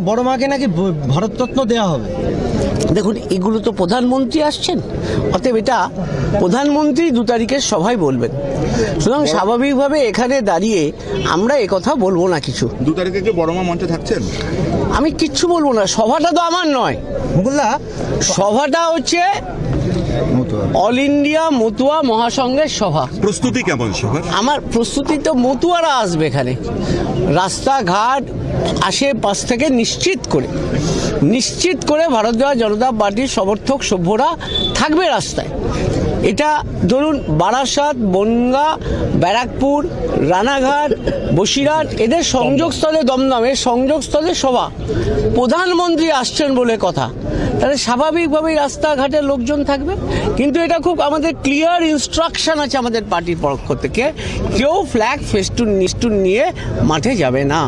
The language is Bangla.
বড় মাকে নাকি ভারতরত্ন দেওয়া হবে। দেখুন, এগুলো তো প্রধানমন্ত্রী আসছেন, অতএব এটা প্রধানমন্ত্রী 2 তারিখের সভায় বলবেন। সুতরাং স্বাভাবিকভাবে এখানে দাঁড়িয়ে আমরা একথা বলবো না কিছু। 2 তারিখে কি বড় মা মঞ্চে থাকছেন? আমি কিচ্ছু বলবো না, সভাটা তো আমার নয়, সভাটা হচ্ছে অল ইন্ডিয়া মতুয়া মহাসংঘের সভা। প্রস্তুতি কেমন সভার? আমার প্রস্তুতি তো মতুয়ারা আসবে এখানে, রাস্তাঘাট আশেপাশ থেকে নিশ্চিত করে ভারতীয় জনতা পার্টির সমর্থক সভ্যরা থাকবে রাস্তায়। এটা ধরুন বারাসাত, বনগাঁ, ব্যারাকপুর, রানাঘাট, বসিরহাট, এদের সংযোগস্থলে দমদম, এর সংযোগস্থলে সভা। প্রধানমন্ত্রী আসছেন বলে কথা, তাহলে স্বাভাবিকভাবেই রাস্তাঘাটে লোকজন থাকবে। কিন্তু এটা খুব আমাদের ক্লিয়ার ইনস্ট্রাকশন আছে আমাদের পার্টির পক্ষ থেকে, কেউ ফ্ল্যাগ ফেস্টুন নিয়ে মাঠে যাবে না।